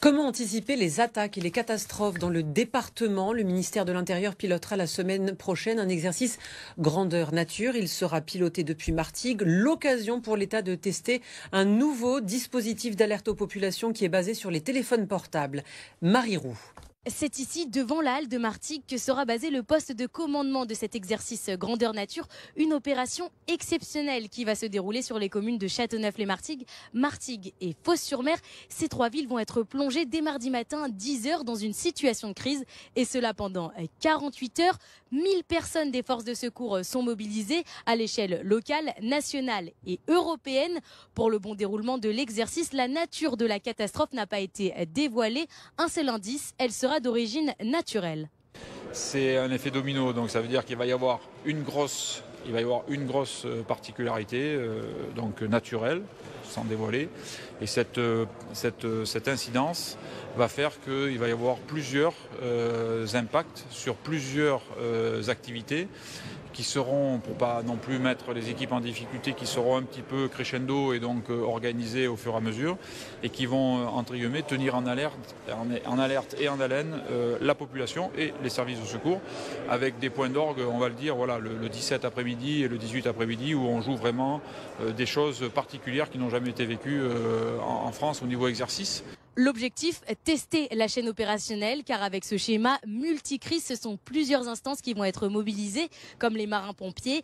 Comment anticiper les attaques et les catastrophes dans le département? Le ministère de l'Intérieur pilotera la semaine prochaine un exercice grandeur nature. Il sera piloté depuis Martigues. L'occasion pour l'État de tester un nouveau dispositif d'alerte aux populations qui est basé sur les téléphones portables. Marie Roux. C'est ici, devant la halle de Martigues, que sera basé le poste de commandement de cet exercice grandeur nature. Une opération exceptionnelle qui va se dérouler sur les communes de Châteauneuf-les-Martigues, Martigues et Fos-sur-Mer. Ces trois villes vont être plongées dès mardi matin à 10 h dans une situation de crise. Et cela pendant 48 heures. 1000 personnes des forces de secours sont mobilisées à l'échelle locale, nationale et européenne. Pour le bon déroulement de l'exercice, la nature de la catastrophe n'a pas été dévoilée. Un seul indice, elle sera d'origine naturelle. C'est un effet domino, donc ça veut dire qu'il va y avoir une grosse particularité donc naturelle, sans dévoiler. Et cette incidence va faire qu'il va y avoir plusieurs impacts sur plusieurs activités qui seront, pour pas non plus mettre les équipes en difficulté, qui seront un petit peu crescendo et donc organisées au fur et à mesure et qui vont, entre guillemets, tenir en alerte et en haleine la population et les services de secours avec des points d'orgue, on va le dire, voilà, le 17 après-midi et le 18 après-midi où on joue vraiment des choses particulières qui n'ont jamais été vécues en France au niveau exercice. L'objectif, tester la chaîne opérationnelle, car avec ce schéma multicrise, ce sont plusieurs instances qui vont être mobilisées, comme les marins-pompiers,